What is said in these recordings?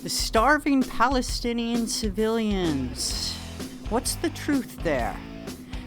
The starving Palestinian civilians. What's the truth there?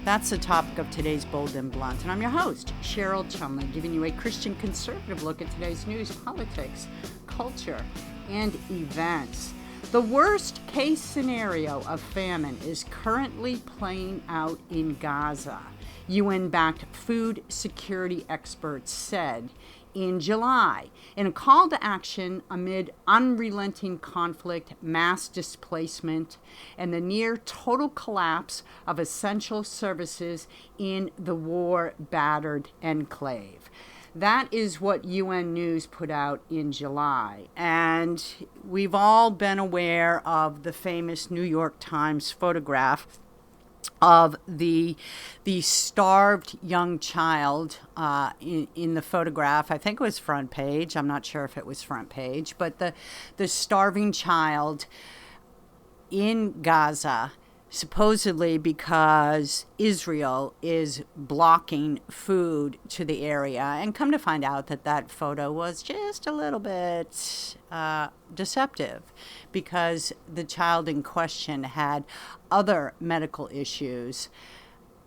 That's the topic of today's Bold and Blunt. And I'm your host, Cheryl Chumley, giving you a Christian conservative look at today's news, politics, culture, and events. The worst case scenario of famine is currently playing out in Gaza, UN-backed food security experts said in July, in a call to action amid unrelenting conflict, mass displacement, and the near total collapse of essential services in the war-battered enclave. That is what UN News put out in July. And we've all been aware of the famous New York Times photograph of the starved young child in the photograph. I think it was front page. I'm not sure if it was front page, but the starving child in Gaza, supposedly because Israel is blocking food to the area. And come to find out that photo was just a little bit deceptive, because the child in question had other medical issues.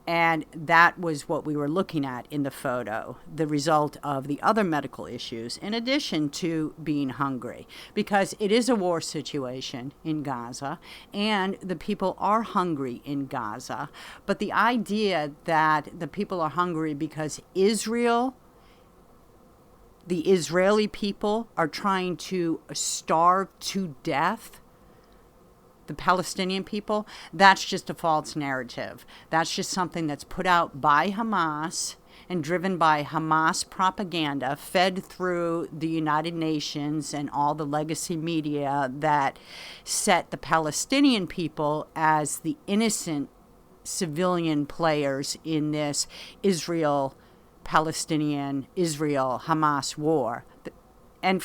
And that was what we were looking at in the photo, the result of the other medical issues, in addition to being hungry, because it is a war situation in Gaza, and the people are hungry in Gaza. But the idea that the people are hungry because the Israeli people are trying to starve to death the Palestinian people, that's just a false narrative. That's just something that's put out by Hamas and driven by Hamas propaganda, fed through the United Nations and all the legacy media that set the Palestinian people as the innocent civilian players in this Israel-Hamas war. And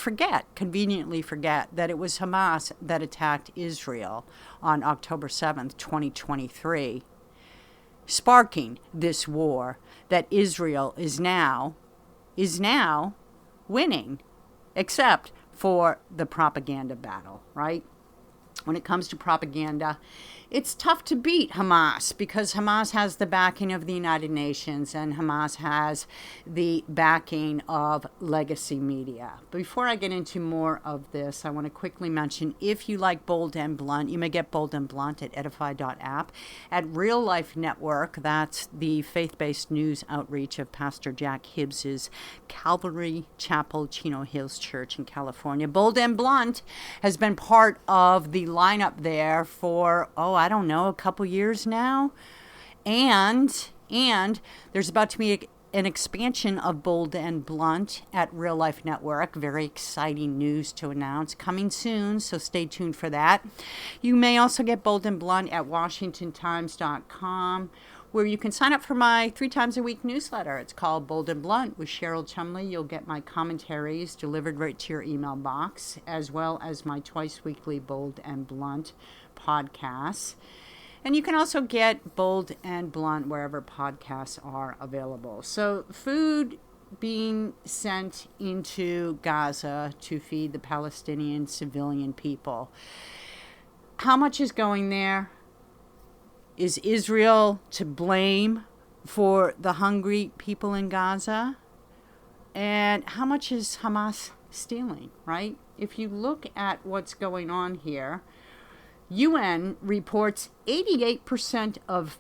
conveniently forget that it was Hamas that attacked Israel on October 7th, 2023, sparking this war that Israel is now winning, except for the propaganda battle, right? When it comes to propaganda, it's tough to beat Hamas, because Hamas has the backing of the United Nations and Hamas has the backing of legacy media. Before I get into more of this, I want to quickly mention, if you like Bold and Blunt, you may get Bold and Blunt at edify.app. At Real Life Network, that's the faith-based news outreach of Pastor Jack Hibbs's Calvary Chapel, Chino Hills Church in California. Bold and Blunt has been part of the lineup there for, a couple years now. And there's about to be an expansion of Bold and Blunt at Real Life Network. Very exciting news to announce coming soon, so stay tuned for that. You may also get Bold and Blunt at WashingtonTimes.com, where you can sign up for my 3 times a week newsletter. It's called Bold and Blunt with Cheryl Chumley. You'll get my commentaries delivered right to your email box, as well as my twice weekly Bold and Blunt podcasts. And you can also get Bold and Blunt wherever podcasts are available. So food being sent into Gaza to feed the Palestinian civilian people. How much is going there? Is Israel to blame for the hungry people in Gaza? And how much is Hamas stealing, right? If you look at what's going on here, UN reports 88% of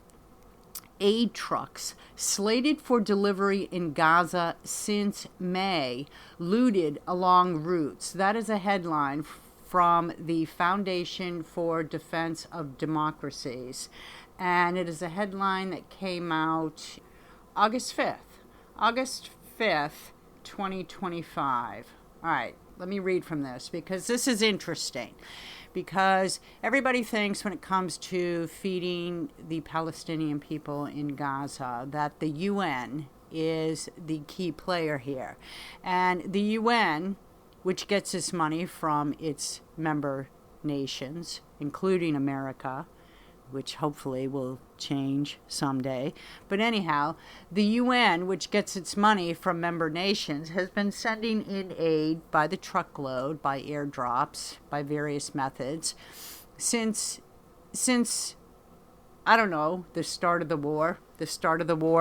aid trucks slated for delivery in Gaza since May looted along routes. That is a headline from the Foundation for Defense of Democracies. And it is a headline that came out August 5th, 2025. All right, let me read from this, because this is interesting. Because everybody thinks when it comes to feeding the Palestinian people in Gaza that the UN is the key player here. And the UN, which gets its money from its member nations, including America, which hopefully will change someday. But anyhow, the UN, which gets its money from member nations, has been sending in aid by the truckload, by airdrops, by various methods, since I don't know, the start of the war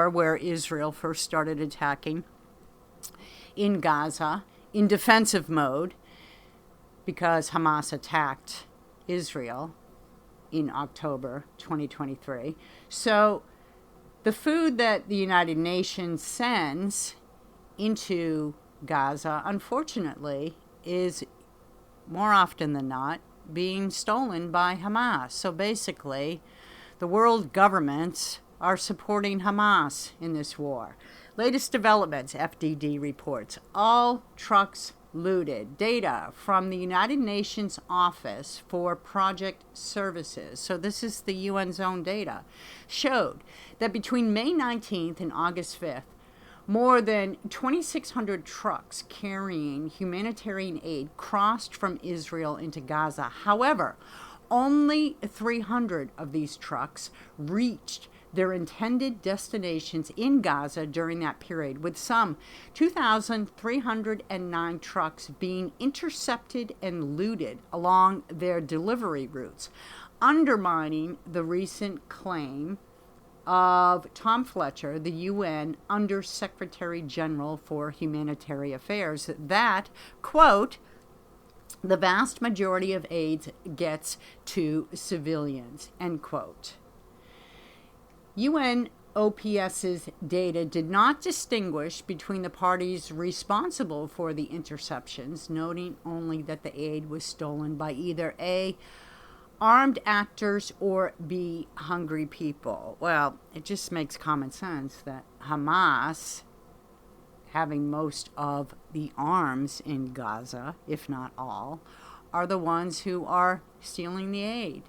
where Israel first started attacking in Gaza in defensive mode because Hamas attacked Israel in October 2023. So the food that the United Nations sends into Gaza, unfortunately, is more often than not being stolen by Hamas. So basically, the world governments are supporting Hamas in this war. Latest developments, FDD reports. All trucks looted. Data from the United Nations Office for Project Services, so this is the UN's own data, showed that between May 19th and August 5th, more than 2,600 trucks carrying humanitarian aid crossed from Israel into Gaza. However, only 300 of these trucks reached their intended destinations in Gaza during that period, with some 2,309 trucks being intercepted and looted along their delivery routes, undermining the recent claim of Tom Fletcher, the UN Under Secretary General for Humanitarian Affairs, that, quote, the vast majority of aid gets to civilians, end quote. UNOPS's data did not distinguish between the parties responsible for the interceptions, noting only that the aid was stolen by either A, armed actors, or B, hungry people. Well, it just makes common sense that Hamas, having most of the arms in Gaza, if not all, are the ones who are stealing the aid.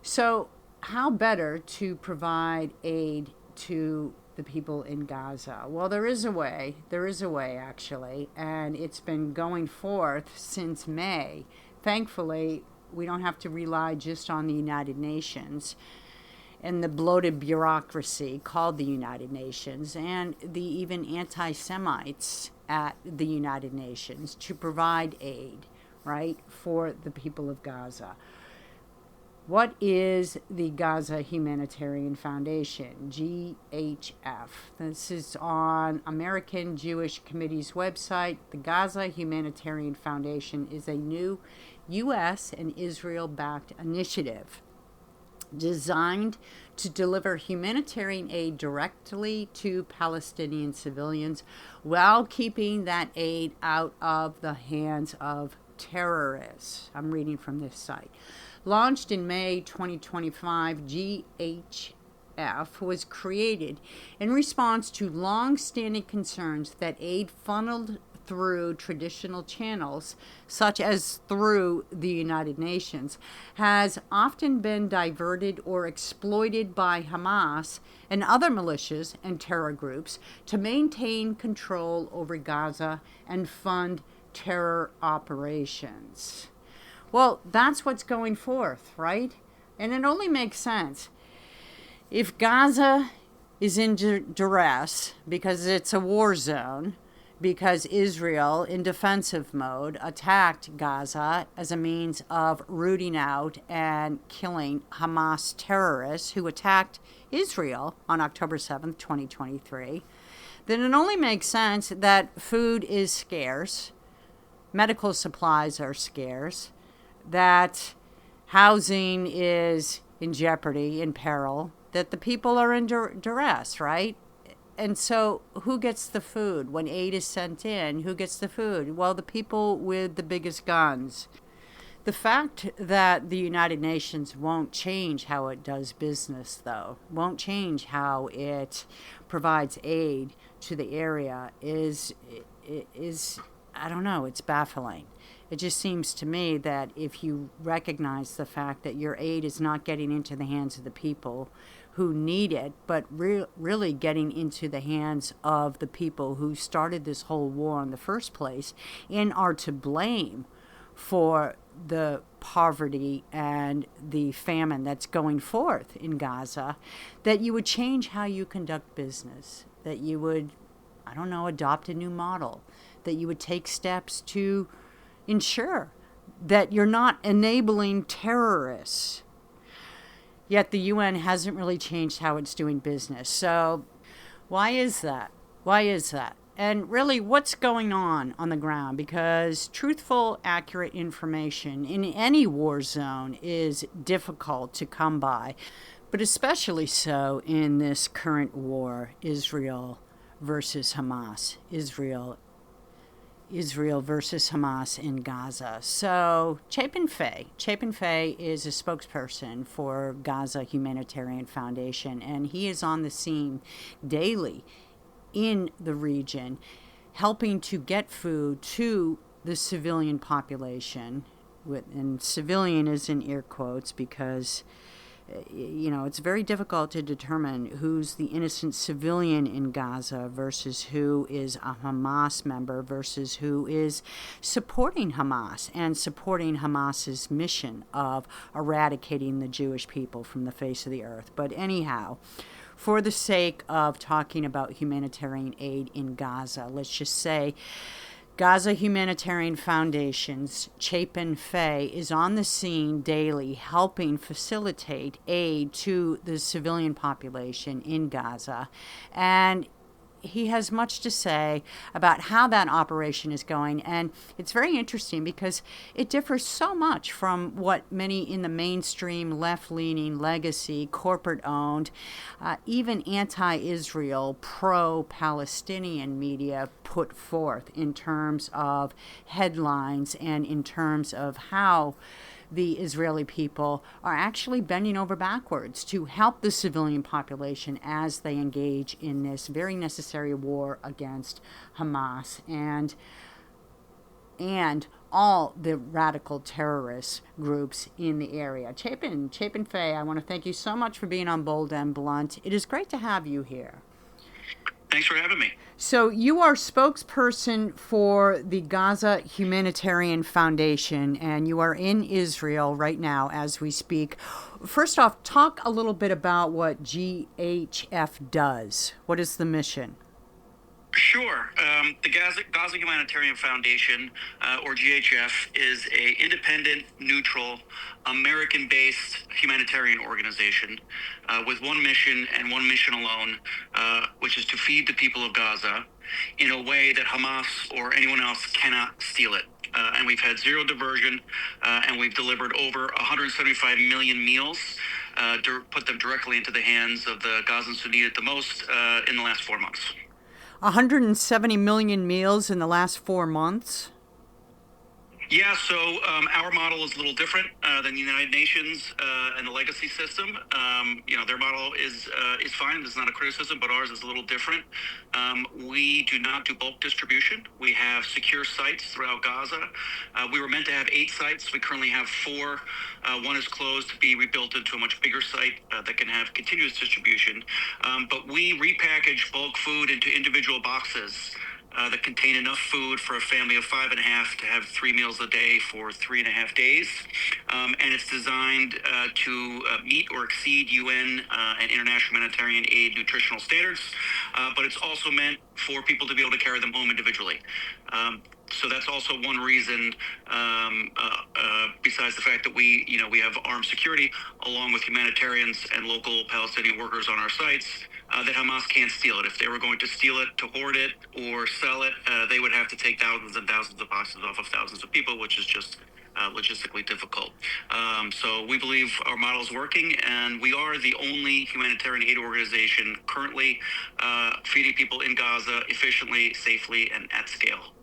So how better to provide aid to the people in Gaza? Well, there is a way actually, and it's been going forth since May. Thankfully, we don't have to rely just on the United Nations and the bloated bureaucracy called the United Nations and the even anti-Semites at the United Nations to provide aid, right, for the people of Gaza. What is the Gaza Humanitarian Foundation, GHF? This is on American Jewish Committee's website. The Gaza Humanitarian Foundation is a new U.S. and Israel-backed initiative designed to deliver humanitarian aid directly to Palestinian civilians while keeping that aid out of the hands of terrorists. I'm reading from this site. Launched in May 2025, GHF was created in response to long-standing concerns that aid funneled through traditional channels, such as through the United Nations, has often been diverted or exploited by Hamas and other militias and terror groups to maintain control over Gaza and fund terror operations. Well, that's what's going forth, right? And it only makes sense. If Gaza is in duress because it's a war zone, because Israel, in defensive mode, attacked Gaza as a means of rooting out and killing Hamas terrorists who attacked Israel on October 7th, 2023, then it only makes sense that food is scarce, medical supplies are scarce, that housing is in jeopardy, in peril, that the people are in duress, right? And so who gets the food? When aid is sent in, who gets the food? Well, the people with the biggest guns. The fact that the United Nations won't change how it does business, though, won't change how it provides aid to the area is I don't know, it's baffling. It just seems to me that if you recognize the fact that your aid is not getting into the hands of the people who need it, but really getting into the hands of the people who started this whole war in the first place and are to blame for the poverty and the famine that's going forth in Gaza, that you would change how you conduct business, that you would, I don't know, adopt a new model, that you would take steps to ensure that you're not enabling terrorists. Yet the UN hasn't really changed how it's doing business. So why is that? Why is that? And really, what's going on the ground? Because truthful, accurate information in any war zone is difficult to come by, but especially so in this current war, Israel versus Hamas, Israel versus Hamas in Gaza. So Chapin Fay is a spokesperson for Gaza Humanitarian Foundation, and he is on the scene daily in the region, helping to get food to the civilian population. And civilian is in air quotes because it's very difficult to determine who's the innocent civilian in Gaza versus who is a Hamas member versus who is supporting Hamas and supporting Hamas's mission of eradicating the Jewish people from the face of the earth. But anyhow, for the sake of talking about humanitarian aid in Gaza, let's just say Gaza Humanitarian Foundation's Chapin Fay is on the scene daily, helping facilitate aid to the civilian population in Gaza. And he has much to say about how that operation is going. And it's very interesting because it differs so much from what many in the mainstream left-leaning legacy, corporate-owned, even anti-Israel, pro-Palestinian media put forth in terms of headlines and in terms of how the Israeli people are actually bending over backwards to help the civilian population as they engage in this very necessary war against Hamas and all the radical terrorist groups in the area. Chapin Fay, I want to thank you so much for being on Bold and Blunt. It is great to have you here. Thanks for having me. So you are spokesperson for the Gaza Humanitarian Foundation, and you are in Israel right now as we speak. First off, talk a little bit about what GHF does. What is the mission? Sure. The Gaza Humanitarian Foundation, or GHF, is an independent, neutral, American-based humanitarian organization with one mission and one mission alone, which is to feed the people of Gaza in a way that Hamas or anyone else cannot steal it. And we've had zero diversion, and we've delivered over 175 million meals to put them directly into the hands of the Gazans who need it the most in the last 4 months. 170 million meals in the last 4 months? Yeah, so our model is a little different than the United Nations and the legacy system. Their model is fine. It's not a criticism, but ours is a little different. We do not do bulk distribution. We have secure sites throughout Gaza. We were meant to have 8 sites. We currently have 4. One is closed to be rebuilt into a much bigger site that can have continuous distribution. But we repackage bulk food into individual boxes that contain enough food for a family of 5 and a half to have 3 meals a day for 3.5 days. And it's designed to meet or exceed UN and international humanitarian aid nutritional standards. But it's also meant for people to be able to carry them home individually. So that's also one reason, besides the fact that we have armed security along with humanitarians and local Palestinian workers on our sites, that Hamas can't steal it. If they were going to steal it, to hoard it, or sell it, they would have to take thousands and thousands of boxes off of thousands of people, which is just logistically difficult. So we believe our model is working, and we are the only humanitarian aid organization currently feeding people in Gaza efficiently, safely, and at scale.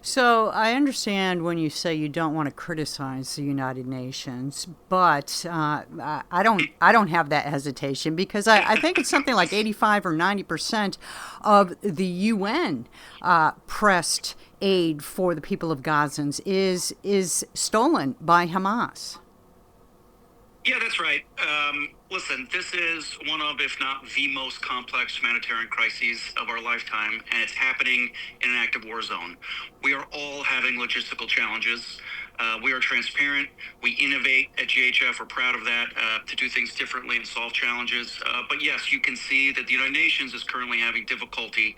So I understand when you say you don't want to criticize the United Nations, but I don't have that hesitation because I think it's something like 85 or 90% of the UN pressed aid for the people of Gazans is stolen by Hamas. Yeah, that's right. Listen, this is one of, if not the most complex humanitarian crises of our lifetime, and it's happening in an active war zone. We are all having logistical challenges. We are transparent. We innovate at GHF. We're proud of that, to do things differently and solve challenges. But yes, you can see that the United Nations is currently having difficulty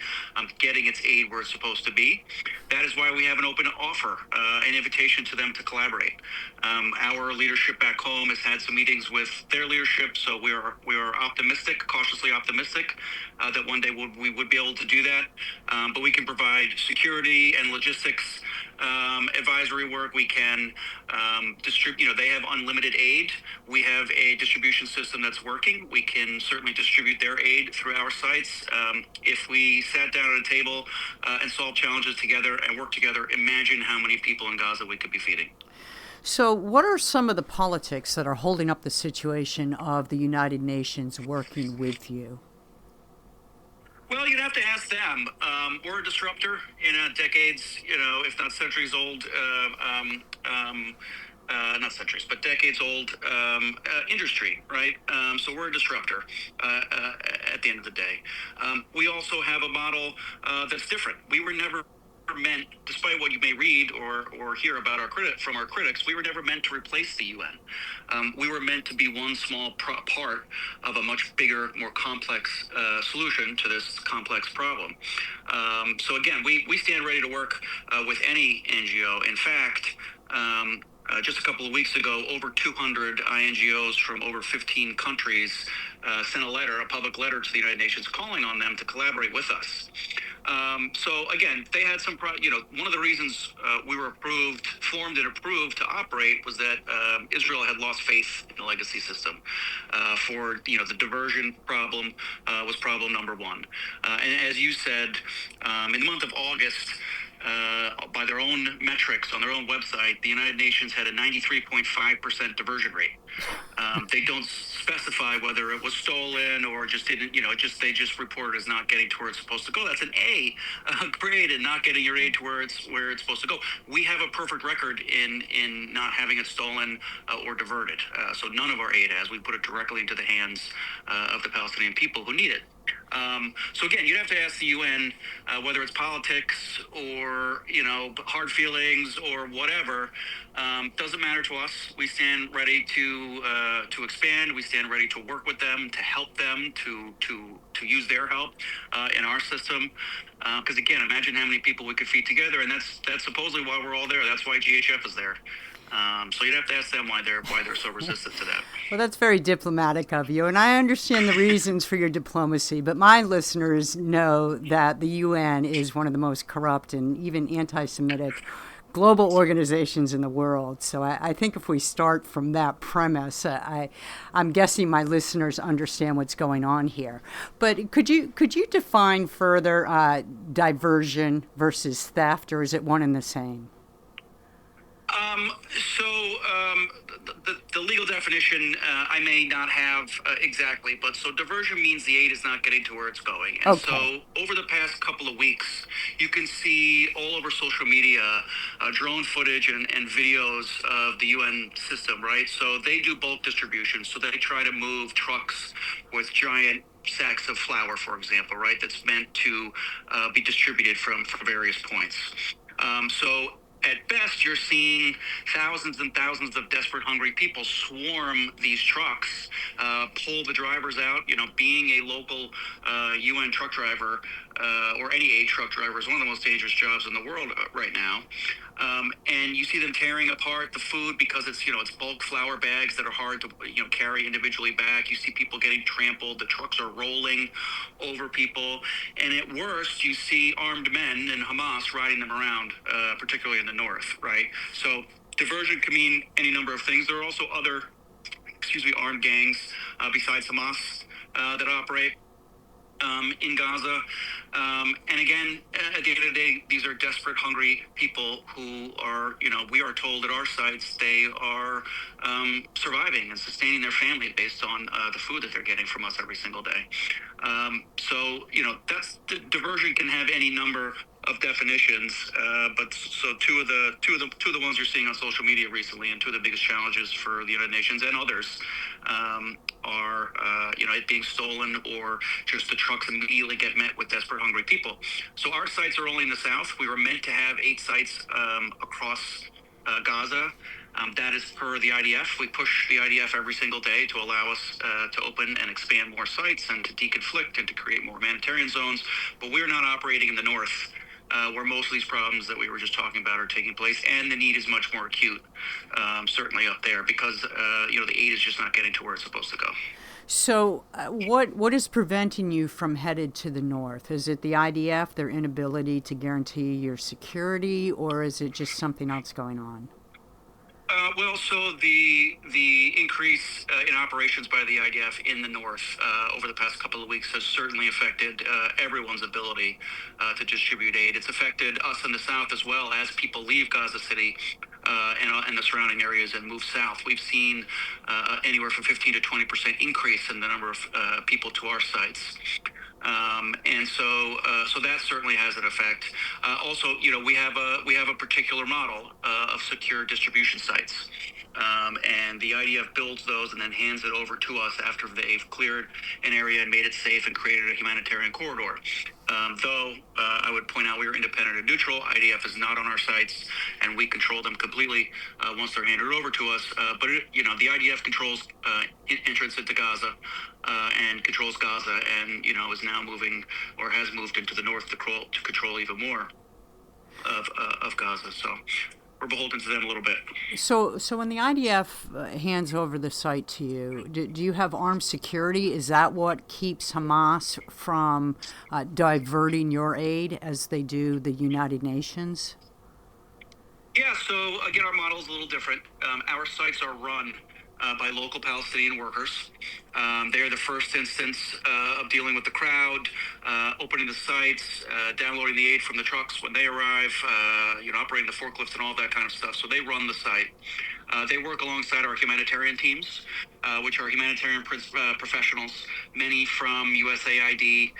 getting its aid where it's supposed to be. That is why we have an open offer, an invitation to them to collaborate. Our leadership back home has had some meetings with their leadership, so we are optimistic, cautiously optimistic, that one day we would be able to do that. But we can provide security and logistics, advisory work. We can distribute. They have unlimited aid. We have a distribution system that's working. We can certainly distribute their aid through our sites. If we sat down at a table and solved challenges together and worked together, imagine how many people in Gaza we could be feeding. So, what are some of the politics that are holding up the situation of the United Nations working with you? Well, you'd have to ask them. We're a disruptor in a decades, if not centuries old, not centuries, but decades old industry, right? So we're a disruptor at the end of the day. We also have a model that's different. We were never meant, despite what you may read or hear about from our critics, we were never meant to replace the UN. We were meant to be one small part of a much bigger, more complex solution to this complex problem. So again, we stand ready to work with any NGO. In fact, just a couple of weeks ago, over 200 INGOs from over 15 countries sent a public letter to the United Nations calling on them to collaborate with us. So again, they had some, one of the reasons we were formed and approved to operate was that Israel had lost faith in the legacy system. The diversion problem was problem number one. And as you said, in the month of August, by their own metrics on their own website, the United Nations had a 93.5% diversion rate. They don't specify whether it was stolen or just didn't, they just reported as not getting to where it's supposed to go. That's an A grade and not getting your aid to where it's supposed to go. We have a perfect record in not having it stolen or diverted. So none of our aid has. We put it directly into the hands of the Palestinian people who need it. So again, you'd have to ask the UN whether it's politics or hard feelings or whatever. Doesn't matter to us. We stand ready to expand. We stand ready to work with them, to help them, to use their help in our system. Because again, imagine how many people we could feed together, and that's supposedly why we're all there. That's why GHF is there. So you'd have to ask them why they're so resistant to that. Well, that's very diplomatic of you, and I understand the reasons for your diplomacy, but my listeners know that the UN is one of the most corrupt and even anti-Semitic global organizations in the world. So I think if we start from that premise, I'm guessing my listeners understand what's going on here. But could you define further diversion versus theft, or is it one and the same? The legal definition I may not have exactly, but so diversion means the aid is not getting to where it's going. And Okay. so over the past couple of weeks, you can see all over social media drone footage and videos of the UN system, right? So they do bulk distribution. So they try to move trucks with giant sacks of flour, for example, right? That's meant to be distributed from various points. So at best, you're seeing thousands and thousands of desperate, hungry people swarm these trucks, pull the drivers out. Being a local UN truck driver or any aid truck driver is one of the most dangerous jobs in the world right now. And you see them tearing apart the food because it's bulk flour bags that are hard to carry individually back. You see people getting trampled. The trucks are rolling over people, and at worst, you see armed men and Hamas riding them around, particularly in the north. Right. So diversion can mean any number of things. There are also other, armed gangs besides Hamas that operate in Gaza. And again, at the end of the day, these are desperate, hungry people who are, we are told at our sites they are surviving and sustaining their family based on the food that they're getting from us every single day. So, that's the diversion can have any number of definitions, but so two of the ones you're seeing on social media recently, and two of the biggest challenges for the United Nations and others are it being stolen, or just the trucks immediately get met with desperate, hungry people. So our sites are only in the south. We were meant to have 8 sites across Gaza. That is per the IDF. We push the IDF every single day to allow us to open and expand more sites and to deconflict and to create more humanitarian zones. But we're not operating in the north, where most of these problems that we were just talking about are taking place, and the need is much more acute, certainly up there, because the aid is just not getting to where it's supposed to go. So, what is preventing you from headed to the north? Is it the IDF, their inability to guarantee your security, or is it just something else going on? So the increase in operations by the IDF in the north over the past couple of weeks has certainly affected everyone's ability to distribute aid. It's affected us in the south as well as people leave Gaza City and the surrounding areas and move south. We've seen anywhere from 15 to 20% increase in the number of people to our sites. So that certainly has an effect. Also, we have a particular model of secure distribution sites, and the IDF builds those and then hands it over to us after they've cleared an area and made it safe and created a humanitarian corridor. Though I would point out we are independent and neutral. IDF is not on our sites, and we control them completely once they're handed over to us. But the IDF controls entrance into Gaza and controls Gaza, and is now moving or has moved into the north to control even more of Gaza. So we're beholden to them a little bit. So when the IDF hands over the site to you, do you have armed security? Is that what keeps Hamas from diverting your aid as they do the United Nations? Yeah, so again, our model is a little different. Our sites are run by local Palestinian workers. They are the first instance of dealing with the crowd, opening the sites, downloading the aid from the trucks when they arrive, operating the forklifts and all that kind of stuff. So they run the site. They work alongside our humanitarian teams, which are humanitarian professionals, many from USAID,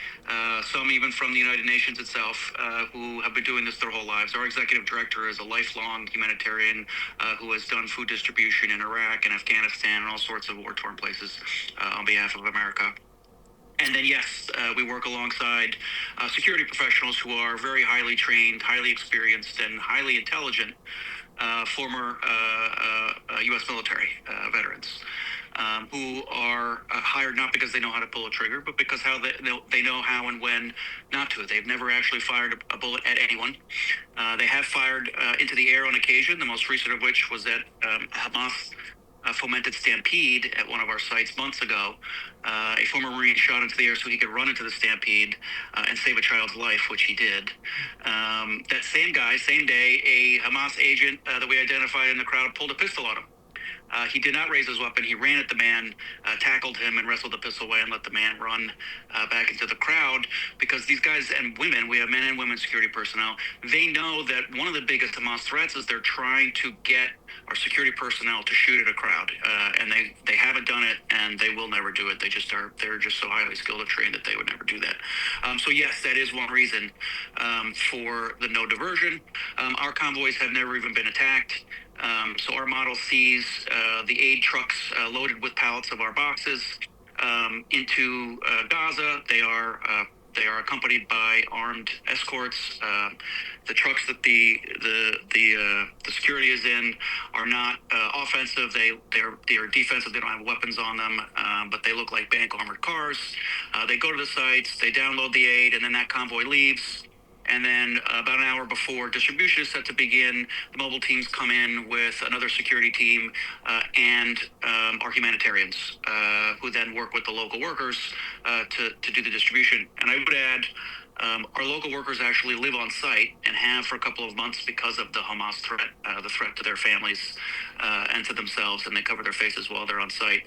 some even from the United Nations itself, who have been doing this their whole lives. Our executive director is a lifelong humanitarian who has done food distribution in Iraq and Afghanistan and all sorts of war-torn places on behalf of America. And then, yes, we work alongside security professionals who are very highly trained, highly experienced, and highly intelligent former U.S. military veterans who are hired not because they know how to pull a trigger, but because they know how and when not to. They've never actually fired a bullet at anyone. They have fired into the air on occasion, the most recent of which was that Hamas fomented stampede at one of our sites months ago. A former Marine shot into the air so he could run into the stampede and save a child's life, which he did. That same guy, same day, a Hamas agent that we identified in the crowd pulled a pistol on him. He did not raise his weapon. He ran at the man, tackled him, and wrestled the pistol away and let the man run back into the crowd, because these guys and women, we have men and women security personnel, they know that one of the biggest Hamas threats is they're trying to get our security personnel to shoot at a crowd. And they haven't done it, and they will never do it. They're just so highly skilled and trained that they would never do that. So yes, that is one reason for the no diversion. Our convoys have never even been attacked. So our model sees the aid trucks loaded with pallets of our boxes into Gaza. They are accompanied by armed escorts. The trucks that the security is in are not offensive. They are defensive. They don't have weapons on them, but they look like bank armored cars. They go to the sites. They download the aid, and then that convoy leaves. And then about an hour before distribution is set to begin, the mobile teams come in with another security team and our humanitarians, who then work with the local workers to do the distribution. And I would add, our local workers actually live on site and have for a couple of months because of the Hamas threat, the threat to their families and to themselves, and they cover their faces while they're on site.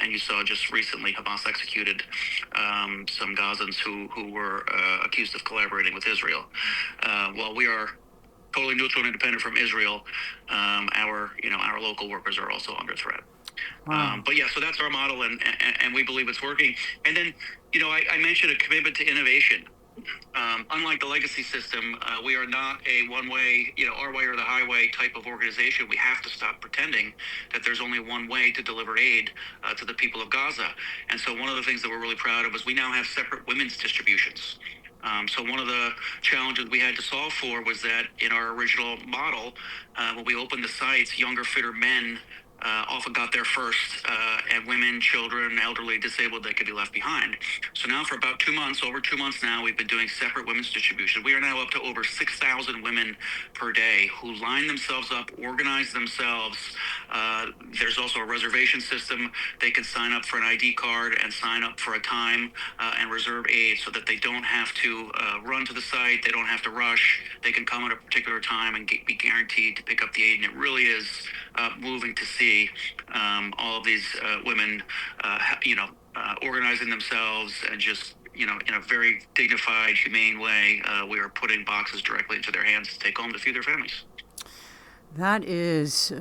And you saw just recently Hamas executed some Gazans who were accused of collaborating with Israel. While we are totally neutral and independent from Israel, our local workers are also under threat. Wow. But yeah, so that's our model, and we believe it's working. And then, I mentioned a commitment to innovation. Unlike the legacy system, we are not a one-way, our way or the highway type of organization. We have to stop pretending that there's only one way to deliver aid to the people of Gaza. And so one of the things that we're really proud of is we now have separate women's distributions. So one of the challenges we had to solve for was that in our original model, when we opened the sites, younger, fitter men often got there first, and women, children, elderly, disabled, they could be left behind. So now for about 2 months, over 2 months now, we've been doing separate women's distribution. We are now up to over 6,000 women per day who line themselves up, organize themselves. There's also a reservation system. They can sign up for an ID card and sign up for a time and reserve aid so that they don't have to run to the site. They don't have to rush. They can come at a particular time and be guaranteed to pick up the aid. And it really is moving to see all of these women, organizing themselves and just, in a very dignified, humane way, we are putting boxes directly into their hands to take home to feed their families. That is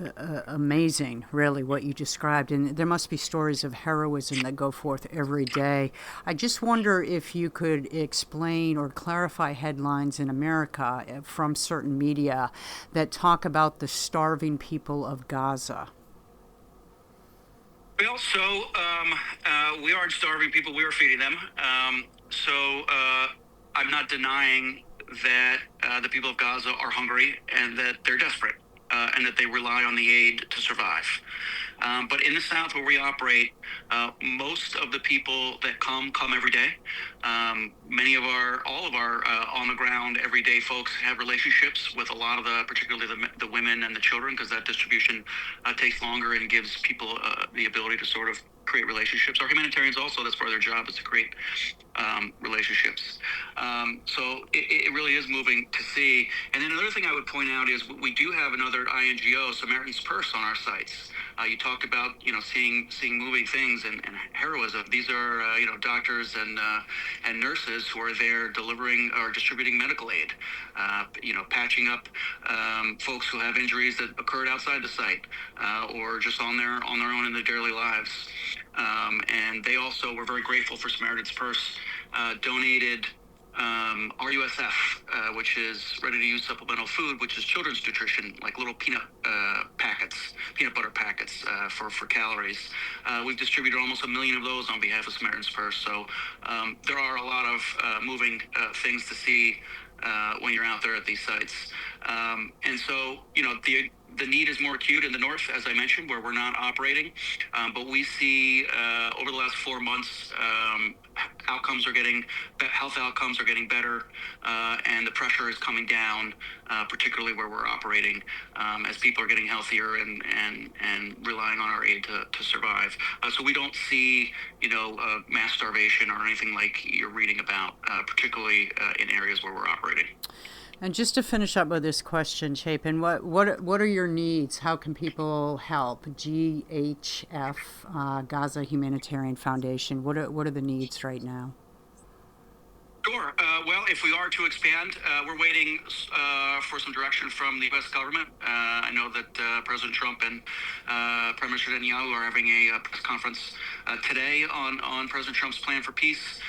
amazing, really, what you described. And there must be stories of heroism that go forth every day. I just wonder if you could explain or clarify headlines in America from certain media that talk about the starving people of Gaza. Well, so we aren't starving people. We are feeding them. I'm not denying that the people of Gaza are hungry and that they're desperate. And that they rely on the aid to survive. But in the South where we operate, most of the people that come every day. All of our on the ground, everyday folks have relationships with a lot of particularly the women and the children, because that distribution takes longer and gives people the ability to sort of create relationships. Our humanitarians also, that's part of their job, is to create relationships. So it really is moving to see. And then another thing I would point out is we do have another INGO, Samaritan's Purse, on our sites. You talked about, seeing moving things and heroism. These are, doctors and nurses who are there delivering or distributing medical aid, patching up folks who have injuries that occurred outside the site or just on their own in their daily lives. And they also were very grateful for Samaritan's Purse, donated RUSF, which is ready-to-use supplemental food, which is children's nutrition, like little peanut butter packets for calories. We've distributed almost 1 million of those on behalf of Samaritan's Purse. So there are a lot of moving things to see when you're out there at these sites. And so, the need is more acute in the north, as I mentioned, where we're not operating. But we see over the last 4 months, health outcomes are getting better, and the pressure is coming down, particularly where we're operating, as people are getting healthier and relying on our aid to survive. So we don't see, mass starvation or anything like you're reading about, particularly in areas where we're operating. And just to finish up with this question, Chapin, what are your needs? How can people help? GHF, Gaza Humanitarian Foundation. What are the needs right now? Sure. Well, if we are to expand, we're waiting for some direction from the U.S. government. I know that President Trump and Prime Minister Netanyahu are having a press conference today on President Trump's plan for peace.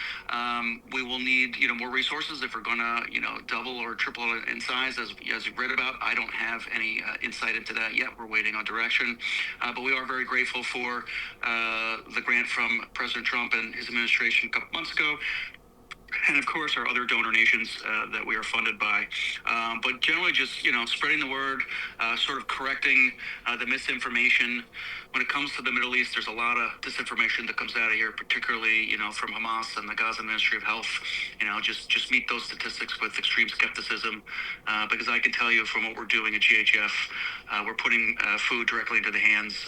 We will need, more resources if we're going to, double or triple in size, as you've read about. I don't have any insight into that yet. We're waiting on direction. But we are very grateful for the grant from President Trump and his administration a couple months ago. And of course, our other donor nations that we are funded by. But generally just, spreading the word, sort of correcting the misinformation. When it comes to the Middle East, there's a lot of disinformation that comes out of here, particularly, from Hamas and the Gaza Ministry of Health. Just meet those statistics with extreme skepticism, because I can tell you from what we're doing at GHF, we're putting food directly into the hands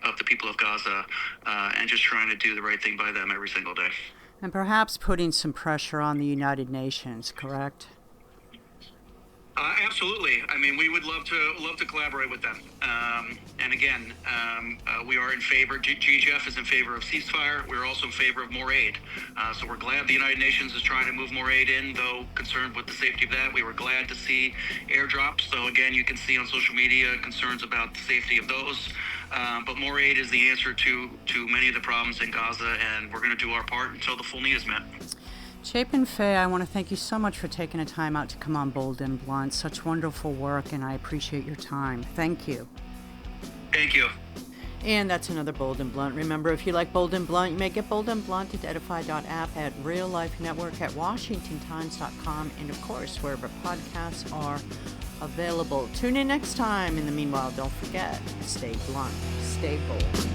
of the people of Gaza and just trying to do the right thing by them every single day. And perhaps putting some pressure on the United Nations, correct? Absolutely. I mean, we would love to collaborate with them. And again, we are in favor. GHF is in favor of ceasefire. We're also in favor of more aid. So we're glad the United Nations is trying to move more aid in, though concerned with the safety of that. We were glad to see airdrops. Though again, you can see on social media concerns about the safety of those. But more aid is the answer to many of the problems in Gaza, and we're going to do our part until the full need is met. Chapin Fay, I want to thank you so much for taking the time out to come on Bold and Blunt. Such wonderful work, and I appreciate your time. Thank you. Thank you. And that's another Bold and Blunt. Remember, if you like Bold and Blunt, you may get Bold and Blunt at edify.app, at Real Life Network, at WashingtonTimes.com, and of course, wherever podcasts are available. Tune in next time. In the meanwhile, don't forget, stay blunt, stay bold.